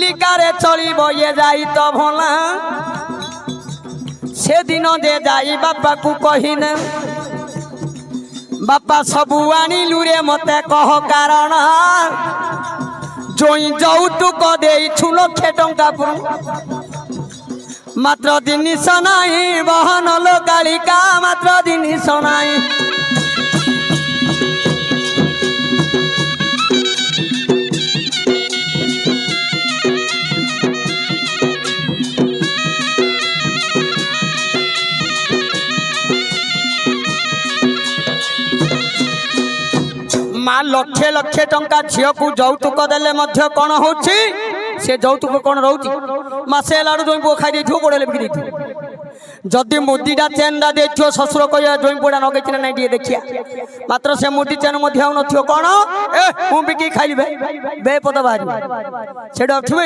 চিলিকারে চলিব ইয়ে যাই তো ভোলা সেদিন দে যাই বাপাকু কহিনে বাপা সবু আনিলু রে মতে কহ কারণ জই যৌতুক দেইছু লক্ষে টঙ্কা মাত্র জিনিস নাই বহন লোকালিকা মাত্র জিনিস নাই মা লক্ষে লক্ষে টঙ্কা ঝিওকু যৌতুক দেলে মধ্য কোন হচ্ছে সে যৌতুক কোন রହୁଛି মাসে লাড়ু জমি পুଅ খাই ଦେଇଥିବ ଗୋଡ ଲେପିକି ଦେଇଥିବ ଯଦି ମୁଦିଟା ଚେନଟା ଦେଇଥିବ ଶ୍ୱଶୁର କହିବା ଜমি ପୁଅଟା ନଗେଇଛି ନା ନାଇଁ ଟିକେ ଦେଖିଆ ମାତ୍ର ସେ ମୁଦି ଚେନ ମଧ୍ୟ ଆଉ ନଥିବ କଣ ମୁଁ ବିକି ଖାଇଲି ବେ ପଦ ବାହାରିବ ସେଟା